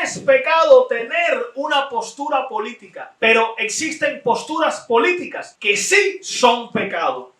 es pecado tener una postura política, pero existen posturas políticas que sí son pecado.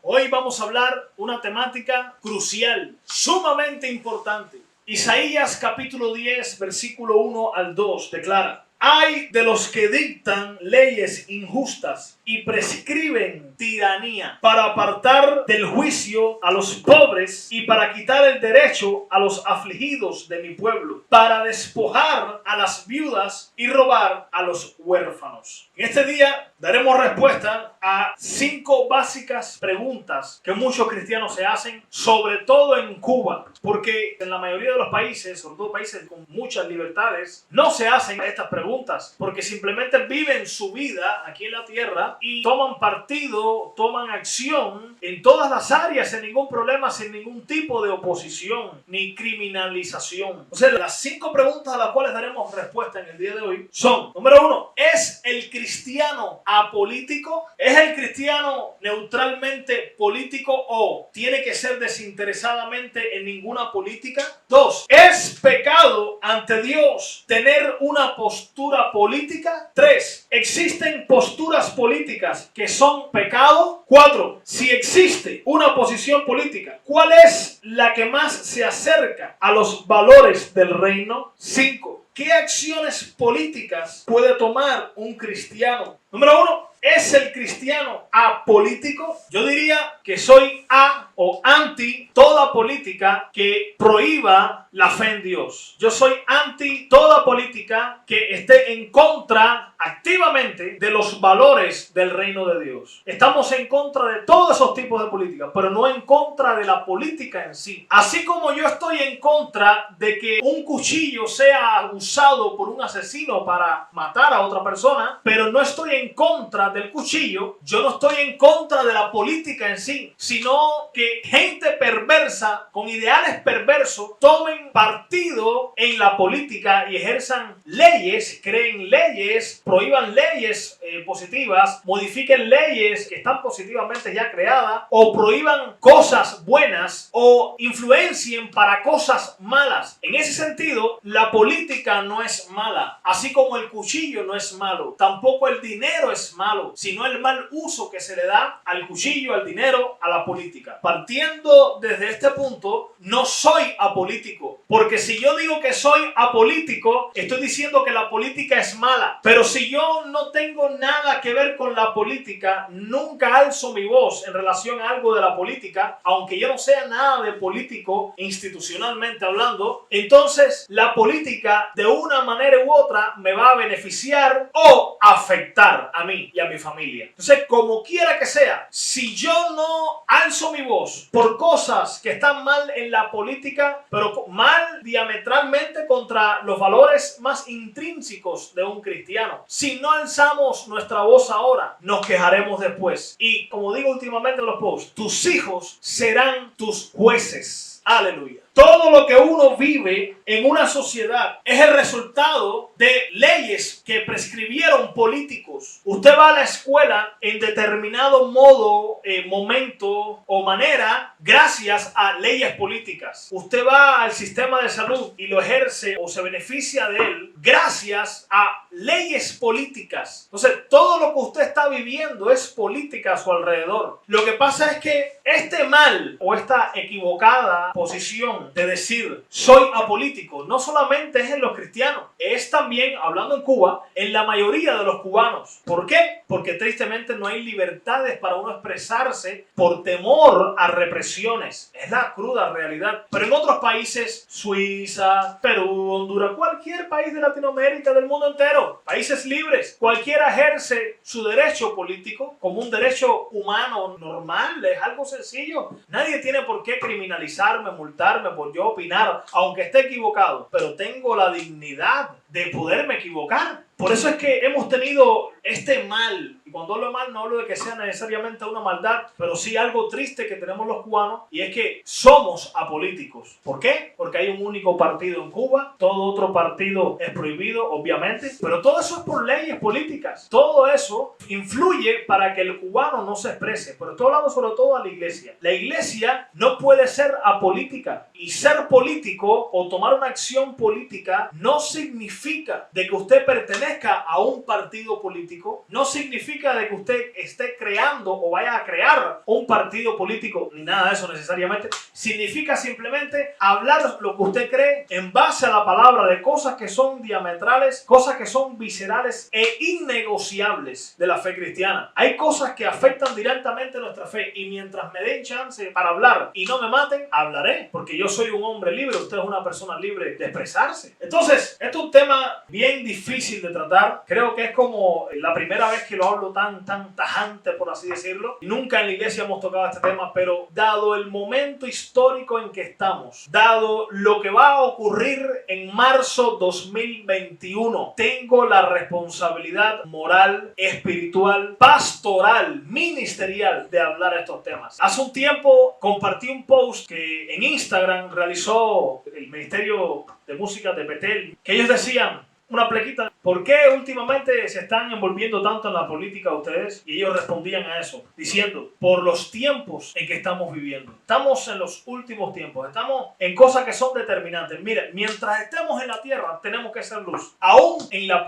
Hoy vamos a hablar una temática crucial, sumamente importante. Isaías capítulo 10, versículo 1 al 2 declara: Ay de los que dictan leyes injustas y prescriben tiranía para apartar del juicio a los pobres y para quitar el derecho a los afligidos de mi pueblo, para despojar a las viudas y robar a los huérfanos. En este día daremos respuesta a 5 básicas preguntas que muchos cristianos se hacen, sobre todo en Cuba, porque en la mayoría de los países, sobre todo países con muchas libertades, no se hacen estas preguntas, porque simplemente viven su vida aquí en la tierra y toman partido, toman acción en todas las áreas sin ningún problema, sin ningún tipo de oposición ni criminalización. O sea, las 5 preguntas a las cuales daremos respuesta en el día de hoy son: número 1, ¿es el cristiano apolítico? ¿Es el cristiano neutralmente político o tiene que ser desinteresadamente en ninguna política? 2, ¿es pecado ante Dios tener una postura política? 3, ¿existen posturas políticas que son pecado? 4, si existe una posición política, ¿cuál es la que más se acerca a los valores del reino? 5, ¿qué acciones políticas puede tomar un cristiano? Número 1, ¿es el cristiano apolítico? Yo diría que soy a o anti toda política que prohíba la fe en Dios. Yo soy anti toda política que esté en contra activamente de los valores del reino de Dios. Estamos en contra de todos esos tipos de políticas, pero no en contra de la política en sí. Así como yo estoy en contra de que un cuchillo sea usado por un asesino para matar a otra persona, pero no estoy en contra del cuchillo, yo no estoy en contra de la política en sí, sino que gente perversa, con ideales perversos, tomen partido en la política y ejerzan leyes, creen leyes, prohíban leyes positivas, modifiquen leyes que están positivamente ya creadas, o prohíban cosas buenas o influencien para cosas malas. En ese sentido, la política no es mala, así como el cuchillo no es malo, tampoco el dinero es malo, sino el mal uso que se le da al cuchillo, al dinero, a la política. Partiendo desde este punto, no soy apolítico, porque si yo digo que soy apolítico, estoy diciendo que la política es mala. Pero si yo no tengo nada que ver con la política, nunca alzo mi voz en relación a algo de la política, aunque yo no sea nada de político institucionalmente hablando, entonces la política de una manera u otra me va a beneficiar o afectar a mí y a mi familia. Entonces, como quiera que sea, si yo no alzo mi voz por cosas que están mal en la política, pero mal diametralmente contra los valores más intrínsecos de un cristiano, si no alzamos nuestra voz ahora, nos quejaremos después. Y como digo últimamente en los posts, tus hijos serán tus jueces. Aleluya. Todo lo que uno vive en una sociedad es el resultado de leyes que prescribieron políticos. Usted va a la escuela en determinado modo, momento o manera gracias a leyes políticas. Usted va al sistema de salud y lo ejerce o se beneficia de él gracias a leyes políticas. Entonces, todo lo que usted está viviendo es política a su alrededor. Lo que pasa es que este mal o esta equivocada posición de decir soy apolítico no solamente es en los cristianos, es también, hablando en Cuba, en la mayoría de los cubanos. ¿Por qué? Porque tristemente no hay libertades para uno expresarse por temor a represiones. Es la cruda realidad. Pero en otros países, Suiza, Perú, Honduras, cualquier país de Latinoamérica, del mundo entero, países libres, cualquiera ejerce su derecho político como un derecho humano normal. Es algo sencillo. Nadie tiene por qué criminalizarme, multarme por yo opinar, aunque esté equivocado, pero tengo la dignidad de poderme equivocar. Por eso es que hemos tenido este mal. Y cuando hablo de mal no hablo de que sea necesariamente una maldad, pero sí algo triste que tenemos los cubanos, y es que somos apolíticos. ¿Por qué? Porque hay un único partido en Cuba, todo otro partido es prohibido, obviamente, pero todo eso es por leyes políticas. Todo eso influye para que el cubano no se exprese, pero estoy hablando sobre todo a la iglesia. La iglesia no puede ser apolítica, y ser político o tomar una acción política no significa de que usted pertenezca a un partido político, no significa de que usted esté creando o vaya a crear un partido político, ni nada de eso necesariamente. Significa simplemente hablar lo que usted cree en base a la palabra, de cosas que son diametrales, cosas que son viscerales e innegociables de la fe cristiana. Hay cosas que afectan directamente nuestra fe, y mientras me den chance para hablar y no me maten, hablaré, porque yo soy un hombre libre, usted es una persona libre de expresarse. Entonces, esto es un tema bien difícil de tratar. Creo que es como la primera vez que lo hablo tan tajante, por así decirlo. Nunca en la iglesia hemos tocado este tema, pero dado el momento histórico en que estamos, dado lo que va a ocurrir en marzo 2021, tengo la responsabilidad moral, espiritual, pastoral, ministerial de hablar de estos temas. Hace un tiempo compartí un post que en Instagram realizó el Ministerio de Música de Betel, que ellos decían, una plequita, ¿por qué últimamente se están envolviendo tanto en la política ustedes? Y ellos respondían a eso, diciendo, por los tiempos en que estamos viviendo. Estamos en los últimos tiempos, estamos en cosas que son determinantes. Mire, mientras estemos en la tierra, tenemos que ser luz. Aún en la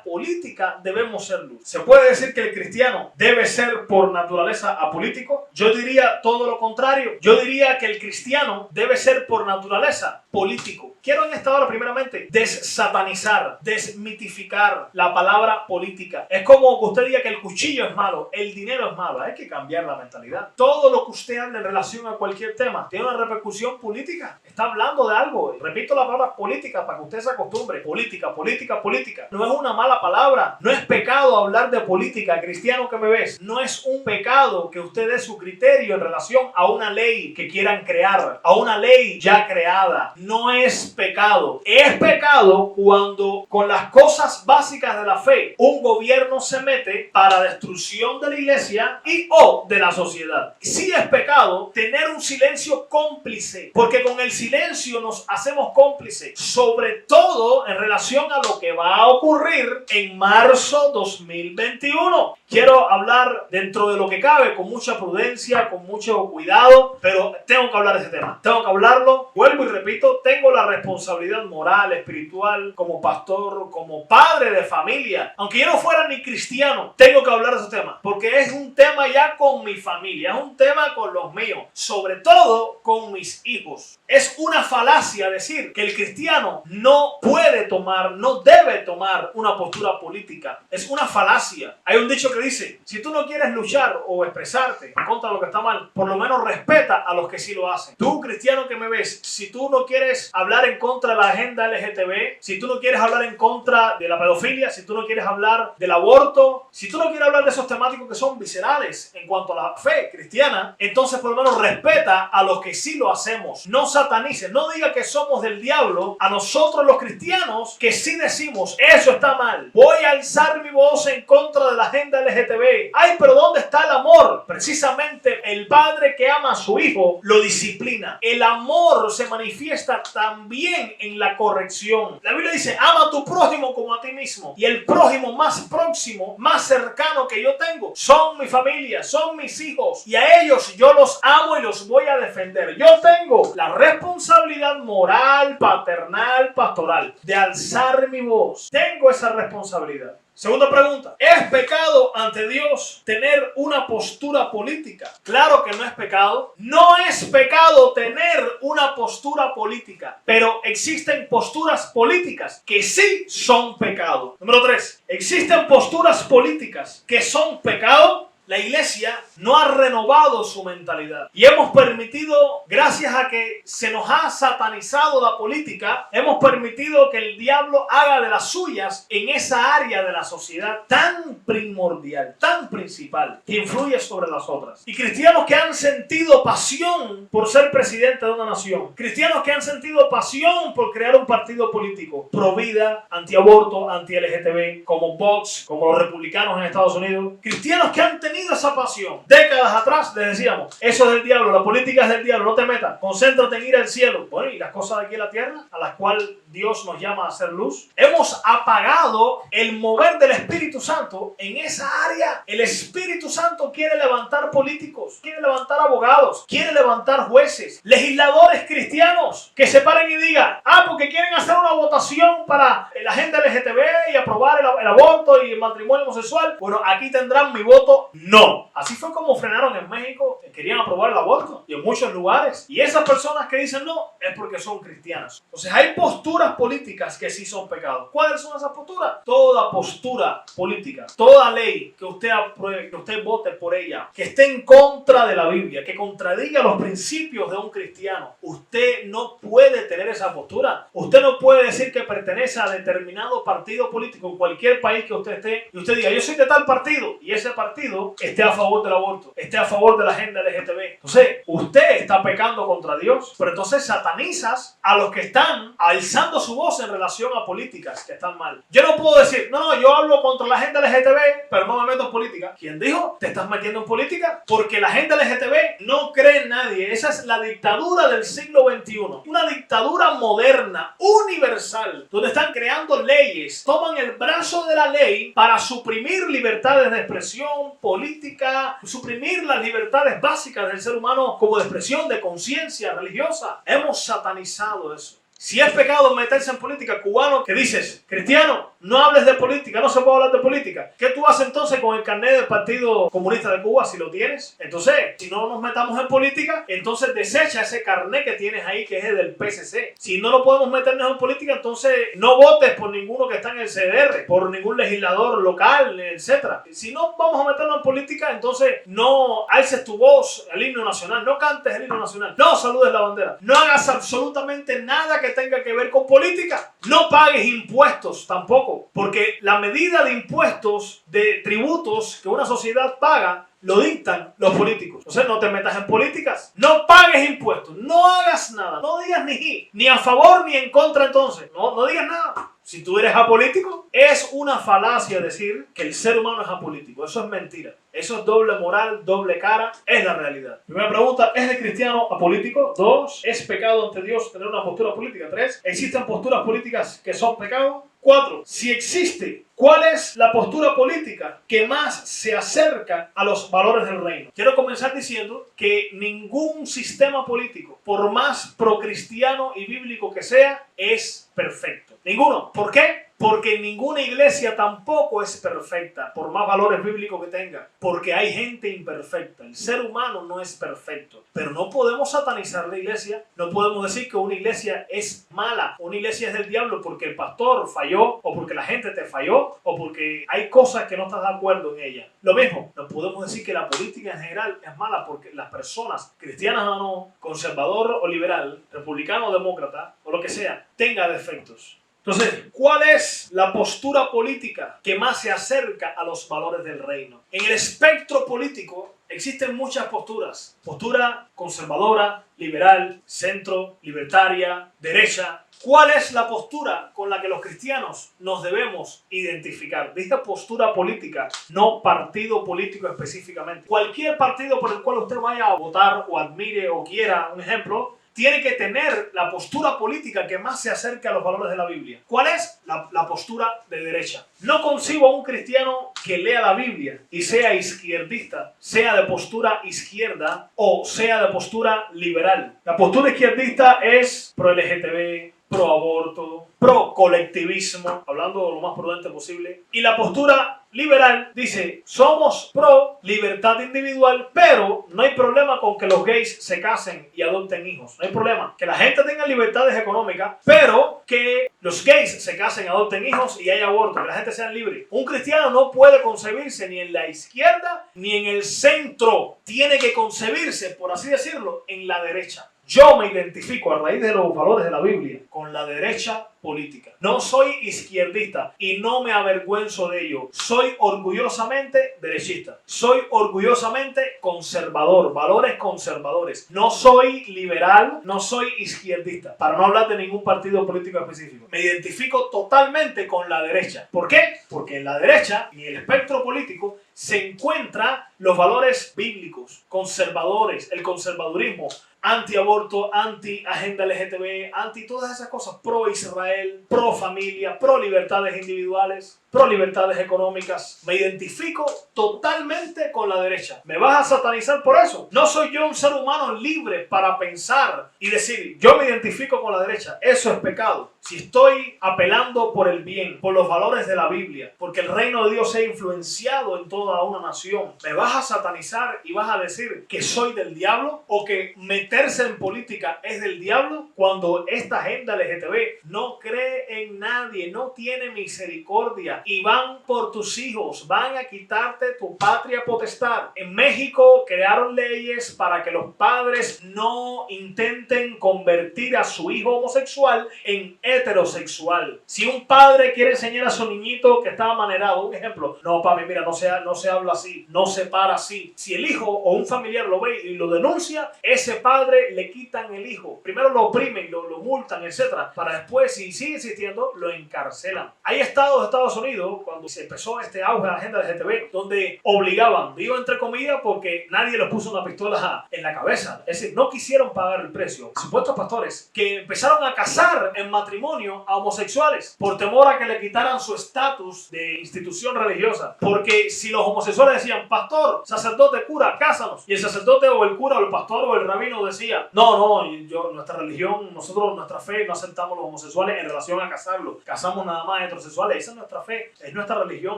política debemos ser luz. ¿Se puede decir que el cristiano debe ser por naturaleza apolítico? Yo diría todo lo contrario. Yo diría que el cristiano debe ser por naturaleza político. Quiero en esta hora primeramente desatanizar, desmitificar la palabra política. Es como que usted diga que el cuchillo es malo, el dinero es malo. Hay que cambiar la mentalidad. Todo lo que usted hable en relación a cualquier tema tiene una repercusión política. Está hablando de algo. Repito la palabra política para que usted se acostumbre. Política, política, política. No es una mala palabra. No es pecado hablar de política. Cristiano que me ves, no es un pecado que usted dé su criterio en relación a una ley que quieran crear, a una ley ya creada. No es pecado. Es pecado cuando con las cosas básicas de la fe un gobierno se mete para destrucción de la iglesia y o de la sociedad. Sí es pecado tener un silencio cómplice, porque con el silencio nos hacemos cómplices, sobre todo en relación a lo que va a ocurrir en marzo 2021. Quiero hablar dentro de lo que cabe, con mucha prudencia, con mucho cuidado, pero tengo que hablar de ese tema. Tengo que hablarlo. Vuelvo y repito, tengo la responsabilidad moral, espiritual, como pastor, como padre de familia. Aunque yo no fuera ni cristiano, tengo que hablar de ese tema, porque es un tema ya con mi familia, es un tema con los míos, sobre todo con mis hijos. Es una falacia decir que el cristiano no puede tomar, no debe tomar una postura política. Es una falacia. Hay un dicho que dice, si tú no quieres luchar o expresarte en contra de lo que está mal, por lo menos respeta a los que sí lo hacen. Tú, cristiano que me ves, si tú no quieres hablar en contra de la agenda LGTB, si tú no quieres hablar en contra de la pedofilia, si tú no quieres hablar del aborto, si tú no quieres hablar de esos temáticos que son viscerales en cuanto a la fe cristiana, entonces por lo menos respeta a los que sí lo hacemos. No satanice, no diga que somos del diablo a nosotros los cristianos que sí decimos, eso está mal. Voy a alzar mi voz en contra de la agenda LGTB. Ay, pero ¿dónde está el amor? Precisamente el padre que ama a su hijo lo disciplina. El amor se manifiesta también en la corrección. La Biblia dice, ama a tu prójimo como a ti mismo. Y el prójimo más próximo, más cercano que yo tengo, son mi familia, son mis hijos. Y a ellos yo los amo y los voy a defender. Yo tengo la responsabilidad moral, paternal, pastoral, de alzar mi voz. Tengo esa responsabilidad. Segunda pregunta, ¿es pecado ante Dios tener una postura política? Claro que no es pecado. No es pecado tener una postura política, pero existen posturas políticas que sí son pecado. Número 3, ¿existen posturas políticas que son pecado? la iglesia no ha renovado su mentalidad. Y hemos permitido, gracias a que se nos ha satanizado la política, hemos permitido que el diablo haga de las suyas en esa área de la sociedad tan primordial, tan principal, que influye sobre las otras. Y cristianos que han sentido pasión por ser presidente de una nación, cristianos que han sentido pasión por crear un partido político, pro vida, antiaborto, anti-LGTB, como Vox, como los republicanos en Estados Unidos, cristianos que han tenido esa pasión. Décadas atrás les decíamos, eso es del diablo, la política es del diablo, no te metas, concéntrate en ir al cielo. Bueno, y las cosas de aquí en la tierra, a las cuales Dios nos llama a hacer luz. Hemos apagado el mover del Espíritu Santo en esa área. El Espíritu Santo quiere levantar políticos, quiere levantar abogados, quiere levantar jueces, legisladores cristianos que se paren y digan, porque quieren hacer una votación para la gente LGTB y aprobar el aborto y el matrimonio homosexual. Bueno, aquí tendrán mi voto. No. Así fue como frenaron en México. Querían aprobar el aborto y en muchos lugares. Y esas personas que dicen no es porque son cristianas. Entonces hay posturas políticas que sí son pecados. ¿Cuáles son esas posturas? Toda postura política, toda ley que usted apruebe, que usted vote por ella, que esté en contra de la Biblia, que contradiga los principios de un cristiano, usted no puede tener esa postura. Usted no puede decir que pertenece a determinado partido político en cualquier país que usted esté y usted diga, yo soy de tal partido, y ese partido esté a favor del aborto, esté a favor de la agenda LGTB. Entonces, usted está pecando contra Dios, pero entonces satanizas a los que están alzando su voz en relación a políticas que están mal. Yo no puedo decir, no, yo hablo contra la agenda LGTB, pero no me meto en política. ¿Quién dijo? ¿Te estás metiendo en política? Porque la agenda LGTB no cree en nadie. Esa es la dictadura del siglo XXI. Una dictadura moderna, universal, donde están creando leyes, toman el brazo de la ley para suprimir libertades de expresión política, suprimir las libertades básicas del ser humano como de expresión de conciencia religiosa. Hemos satanizado eso. Si es pecado meterse en política, cubano, que dices, cristiano, no hables de política, no se puede hablar de política. ¿Qué tú haces entonces con el carnet del Partido Comunista de Cuba si lo tienes? Entonces, si no nos metamos en política, entonces desecha ese carnet que tienes ahí que es el del PSC. Si no lo podemos meternos en política, entonces no votes por ninguno que está en el CDR, por ningún legislador local, etc. Si no vamos a meternos en política, entonces no alces tu voz al himno nacional, no cantes el himno nacional, no saludes la bandera, no hagas absolutamente nada que tenga que ver con política. No pagues impuestos tampoco, porque la medida de impuestos, de tributos que una sociedad paga, lo dictan los políticos. O sea, no te metas en políticas. No pagues impuestos. No hagas nada. No digas ni a favor ni en contra entonces. No digas nada. Si tú eres apolítico, es una falacia decir que el ser humano es apolítico. Eso es mentira. Eso es doble moral, doble cara. Es la realidad. Primera pregunta, ¿es el cristiano apolítico? 2, ¿es pecado ante Dios tener una postura política? 3, ¿existen posturas políticas que son pecado? 4, si existe, ¿cuál es la postura política que más se acerca a los valores del reino? Quiero comenzar diciendo que ningún sistema político, por más procristiano y bíblico que sea, es perfecto. Ninguno. ¿Por qué? Porque ninguna iglesia tampoco es perfecta, por más valores bíblicos que tenga. Porque hay gente imperfecta. El ser humano no es perfecto. Pero no podemos satanizar la iglesia. No podemos decir que una iglesia es mala. Una iglesia es del diablo porque el pastor falló, o porque la gente te falló, o porque hay cosas que no estás de acuerdo en ella. Lo mismo, no podemos decir que la política en general es mala porque las personas, cristianas o no, conservador o liberal, republicano o demócrata, o lo que sea, tenga defectos. Entonces, ¿cuál es la postura política que más se acerca a los valores del reino? En el espectro político existen muchas posturas. Postura conservadora, liberal, centro, libertaria, derecha. ¿Cuál es la postura con la que los cristianos nos debemos identificar? Dije postura política, no partido político específicamente. Cualquier partido por el cual usted vaya a votar o admire o quiera, un ejemplo, tiene que tener la postura política que más se acerque a los valores de la Biblia. ¿Cuál es? La postura de derecha. No concibo a un cristiano que lea la Biblia y sea izquierdista, sea de postura izquierda o sea de postura liberal. La postura izquierdista es pro LGTB, pro aborto, pro colectivismo, hablando lo más prudente posible. Y la postura liberal dice, somos pro libertad individual, pero no hay problema con que los gays se casen y adopten hijos. No hay problema. Que la gente tenga libertades económicas, pero que los gays se casen, adopten hijos y haya aborto, que la gente sea libre. Un cristiano no puede concebirse ni en la izquierda ni en el centro. Tiene que concebirse, por así decirlo, en la derecha. Yo me identifico a raíz de los valores de la Biblia con la derecha política. No soy izquierdista y no me avergüenzo de ello. Soy orgullosamente derechista. Soy orgullosamente conservador, valores conservadores. No soy liberal, no soy izquierdista, para no hablar de ningún partido político específico. Me identifico totalmente con la derecha. ¿Por qué? Porque en la derecha, en el espectro político, se encuentran los valores bíblicos, conservadores, el conservadurismo, anti-aborto, anti-agenda LGTB, anti todas esas cosas, pro-Israel, pro-familia, pro-libertades individuales, pro-libertades económicas. Me identifico totalmente con la derecha. ¿Me vas a satanizar por eso? No soy yo un ser humano libre para pensar y decir, yo me identifico con la derecha. Eso es pecado. Si estoy apelando por el bien, por los valores de la Biblia, porque el reino de Dios se ha influenciado en toda una nación, ¿me vas a satanizar y vas a decir que soy del diablo o que meterse en política es del diablo cuando esta agenda LGTB no cree en nadie, no tiene misericordia y van por tus hijos, van a quitarte tu patria potestad? En México crearon leyes para que los padres no intenten convertir a su hijo homosexual en heterosexual. Si un padre quiere enseñar a su niñito que está amanerado, un ejemplo, no papi, mira, no se habla así, no se para así. Si el hijo o un familiar lo ve y lo denuncia, ese padre le quitan el hijo. Primero lo oprimen, lo multan, etcétera, para después, si sigue insistiendo, lo encarcelan. Hay estados de Estados Unidos, cuando se empezó este auge de la agenda LGTB, donde obligaban, digo entre comillas, porque nadie les puso una pistola en la cabeza. Es decir, no quisieron pagar el precio. Supuestos pastores que empezaron a casar en matrimonio a homosexuales por temor a que le quitaran su estatus de institución religiosa. Porque si los homosexuales decían, pastor, sacerdote, cura, cásanos, y el sacerdote o el cura o el pastor o el rabino decía, no, nuestra religión, nosotros, nuestra fe, no aceptamos los homosexuales en relación a casarlos, casamos nada más heterosexuales. Esa es nuestra fe, es nuestra religión,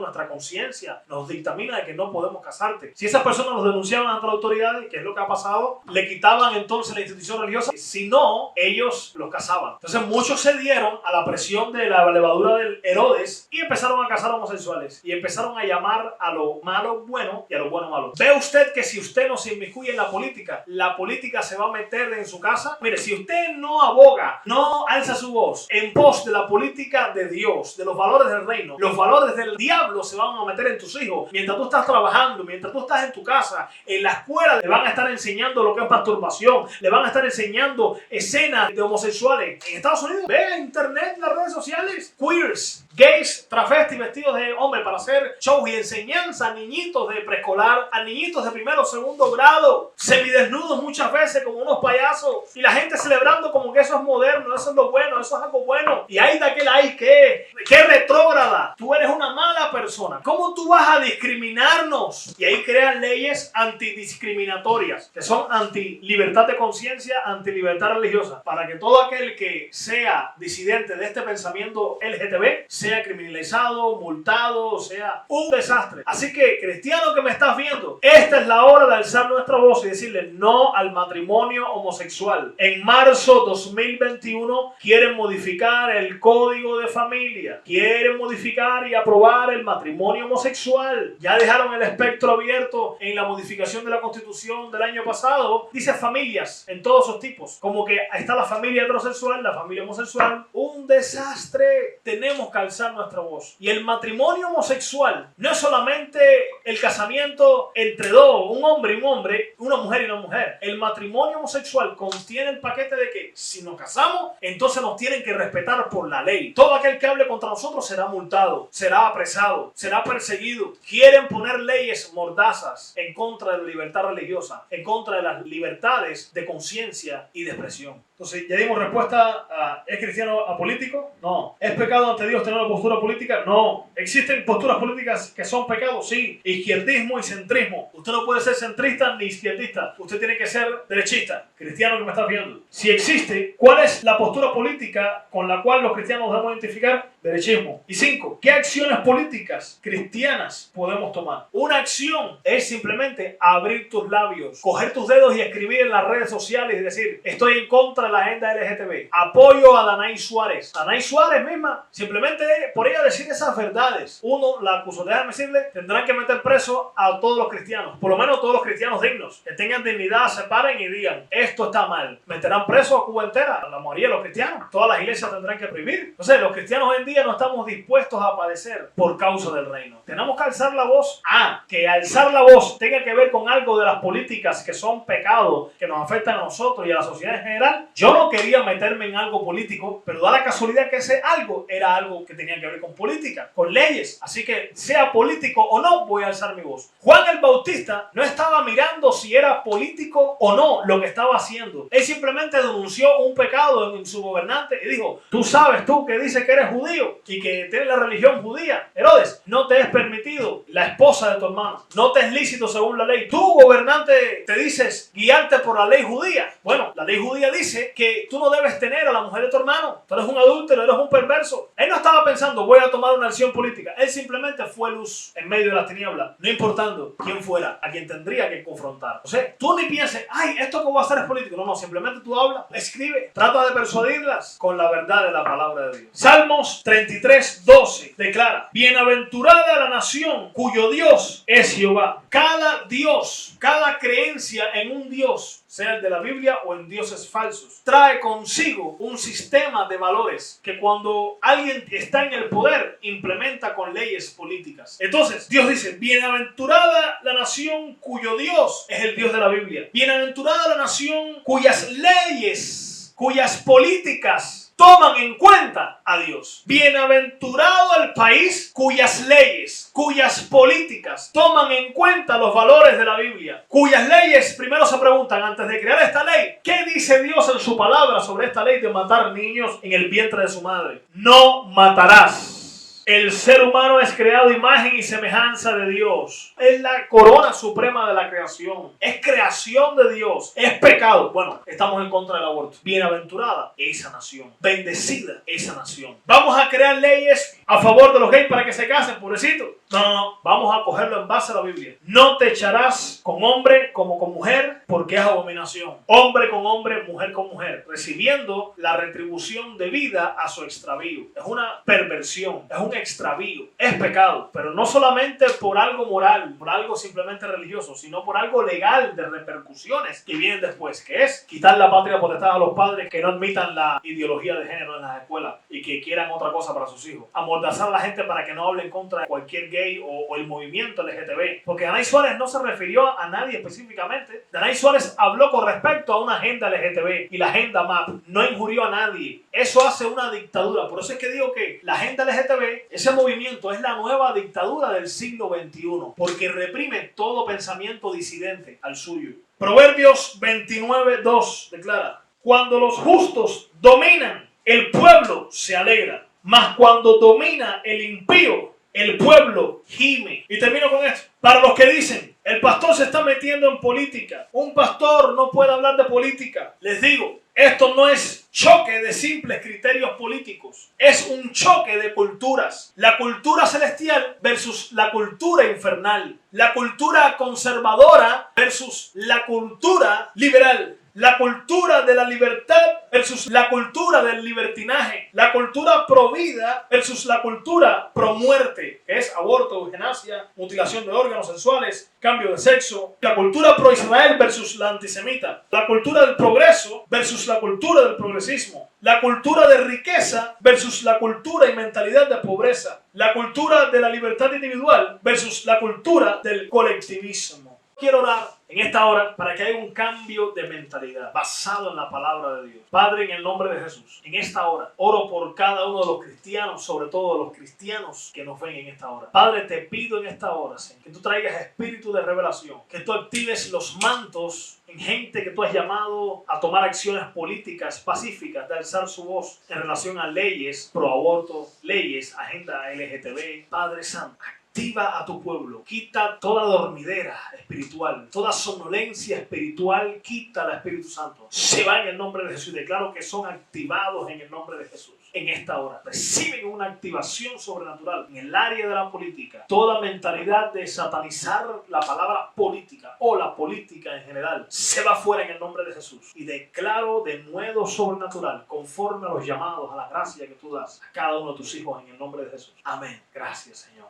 nuestra conciencia nos dictamina de que no podemos casarte. Si esas personas los denunciaban ante las autoridades, que es lo que ha pasado, le quitaban entonces la institución religiosa, si no, ellos los casaban. Entonces muchos se dieron a la presión de la levadura del Herodes y empezaron a casar homosexuales y empezaron a llamar a lo malo bueno y a lo bueno malo. ¿Ve usted que si usted no se inmiscuye en la política se va a meter en su casa? Mire, si usted no aboga, no alza su voz en pos de la política de Dios, de los valores del reino, los valores del diablo se van a meter en tus hijos. Mientras tú estás trabajando, mientras tú estás en tu casa, en la escuela le van a estar enseñando lo que es masturbación, le van a estar enseñando escenas de homosexuales. En Estados Unidos, ve en internet, las redes sociales, queers, gays, travestis vestidos de hombre para hacer shows y enseñanza a niñitos de preescolar, a niñitos de primero o segundo grado, semidesnudos muchas veces como unos payasos y la gente celebrando como que eso es moderno, eso es lo bueno, eso es algo bueno. Y hay de aquel ay, qué retrógrada, tú eres una mala persona, ¿cómo tú vas a discriminarnos? Y ahí crean leyes antidiscriminatorias que son anti-libertad de conciencia, anti-libertad religiosa, para que todo aquel que sea disidente de este pensamiento LGTB sea criminalizado, multado, sea un desastre. Así que, cristiano que me estás viendo, esta es la hora de alzar nuestra voz y decirle no al matrimonio homosexual. En marzo 2021 quieren modificar el código de familia, quieren modificar y aprobar el matrimonio homosexual. Ya dejaron el espectro abierto en la modificación de la Constitución del año pasado. Dice familias en todos sus tipos, como que está la familia heterosexual, la familia homosexual. Un desastre. Tenemos que alzar nuestra voz. Y el matrimonio homosexual no es solamente el casamiento entre dos, un hombre y un hombre, una mujer y una mujer. El matrimonio homosexual contiene el paquete de que si nos casamos, entonces nos tienen que respetar por la ley. Todo aquel que hable contra nosotros será multado, será apresado, será perseguido. Quieren poner leyes mordazas en contra de la libertad religiosa, en contra de las libertades de conciencia y de expresión. Entonces, ya dimos respuesta a ¿es cristiano apolítico? No. ¿Es pecado ante Dios tener una postura política? No. ¿Existen posturas políticas que son pecados? Sí. Izquierdismo y centrismo. Usted no puede ser centrista ni izquierdista. Usted tiene que ser derechista. Cristiano que me estás viendo. Si existe, ¿cuál es la postura política con la cual los cristianos debemos identificar? derechismo. Y 5, ¿qué acciones políticas cristianas podemos tomar? Una acción es simplemente abrir tus labios, coger tus dedos y escribir en las redes sociales y decir, estoy en contra de la agenda LGTB, apoyo a Danay Suárez. Danay Suárez misma, simplemente por ella decir esas verdades, uno la acusó, déjame decirle, tendrán que meter preso a todos los cristianos, por lo menos todos los cristianos dignos, que tengan dignidad, se paren y digan, esto está mal. Meterán preso a Cuba entera, la mayoría de los cristianos, todas las iglesias tendrán que prohibir. Entonces, los cristianos hoy en día no estamos dispuestos a padecer por causa del reino. Tenemos que alzar la voz. Que alzar la voz tenga que ver con algo de las políticas que son pecados, que nos afectan a nosotros y a la sociedad en general. Yo no quería meterme en algo político, pero da la casualidad que ese algo era algo que tenía que ver con política, con leyes. Así que, sea político o no, voy a alzar mi voz. Juan el Bautista no estaba mirando si era político o no lo que estaba haciendo. Él simplemente denunció un pecado en su gobernante y dijo, tú sabes, tú que dices que eres judío y que tienes la religión judía, Herodes, no te es permitido la esposa de tu hermano, no te es lícito según la ley. Tú, gobernante, te dices guiarte por la ley judía. Bueno, la ley judía dice que tú no debes tener a la mujer de tu hermano. Tú eres un adúltero, eres un perverso. Él no estaba pensando, voy a tomar una acción política. Él simplemente fue luz en medio de las tinieblas, no importando quién fuera, a quien tendría que confrontar. O sea, tú ni pienses, ay, esto que voy a hacer es político. No, simplemente tú hablas, escribe, trata de persuadirlas con la verdad de la palabra de Dios. Salmos 33:12 declara, bienaventurada la nación cuyo Dios es Jehová. Cada Dios, cada creencia en un Dios, sea el de la Biblia o en dioses falsos, trae consigo un sistema de valores que cuando alguien está en el poder implementa con leyes políticas. Entonces Dios dice, bienaventurada la nación cuyo Dios es el Dios de la Biblia. Bienaventurada la nación cuyas leyes, cuyas políticas toman en cuenta a Dios. Bienaventurado el país cuyas leyes, cuyas políticas toman en cuenta los valores de la Biblia, cuyas leyes primero se preguntan antes de crear esta ley, ¿qué dice Dios en su palabra sobre esta ley de matar niños en el vientre de su madre? No matarás. El ser humano es creado imagen y semejanza de Dios. Es la corona suprema de la creación. Es creación de Dios. Es pecado. Bueno, estamos en contra del aborto. Bienaventurada esa nación. Bendecida esa nación. Vamos a crear leyes a favor de los gays para que se casen, pobrecito. No. Vamos a cogerlo en base a la Biblia. No te echarás con hombre como con mujer, porque es abominación. Hombre con hombre, mujer con mujer, recibiendo la retribución debida a su extravío. Es una perversión. Es un extravío, es pecado, pero no solamente por algo moral, por algo simplemente religioso, sino por algo legal de repercusiones que vienen después, que es quitar la patria potestad a los padres que no admitan la ideología de género en las escuelas y que quieran otra cosa para sus hijos, amordazar a la gente para que no hable en contra de cualquier gay o el movimiento LGTB, porque Danay Suárez no se refirió a nadie específicamente. Danay Suárez habló con respecto a una agenda LGTB y la agenda MAP, no injurió a nadie. Eso hace una dictadura. Por eso es que digo que la agenda LGTB, ese movimiento, es la nueva dictadura del siglo XXI, porque reprime todo pensamiento disidente al suyo. Proverbios 29:2 declara, cuando los justos dominan, el pueblo se alegra, mas cuando domina el impío, el pueblo gime. Y termino con esto. Para los que dicen, el pastor se está metiendo en política, un pastor no puede hablar de política, les digo, esto no es choque de simples criterios políticos, es un choque de culturas. La cultura celestial versus la cultura infernal, la cultura conservadora versus la cultura liberal. La cultura de la libertad versus la cultura del libertinaje. La cultura pro vida versus la cultura pro muerte, que es aborto, eutanasia, mutilación de órganos sexuales, cambio de sexo. La cultura pro Israel versus la antisemita. La cultura del progreso versus la cultura del progresismo. La cultura de riqueza versus la cultura y mentalidad de pobreza. La cultura de la libertad individual versus la cultura del colectivismo. Quiero orar en esta hora para que haya un cambio de mentalidad basado en la palabra de Dios. Padre, en el nombre de Jesús, en esta hora oro por cada uno de los cristianos, sobre todo los cristianos que nos ven en esta hora. Padre, te pido en esta hora, Señor, que tú traigas espíritu de revelación, que tú actives los mantos en gente que tú has llamado a tomar acciones políticas pacíficas, de alzar su voz en relación a leyes pro aborto, leyes, agenda LGTB. Padre Santo, activa a tu pueblo, quita toda dormidera espiritual, toda somnolencia espiritual, quita el Espíritu Santo. Se va en el nombre de Jesús y declaro que son activados en el nombre de Jesús. En esta hora reciben una activación sobrenatural en el área de la política. Toda mentalidad de satanizar la palabra política o la política en general se va fuera en el nombre de Jesús. Y declaro de nuevo sobrenatural conforme a los llamados, a la gracia que tú das a cada uno de tus hijos en el nombre de Jesús. Amén. Gracias, Señor.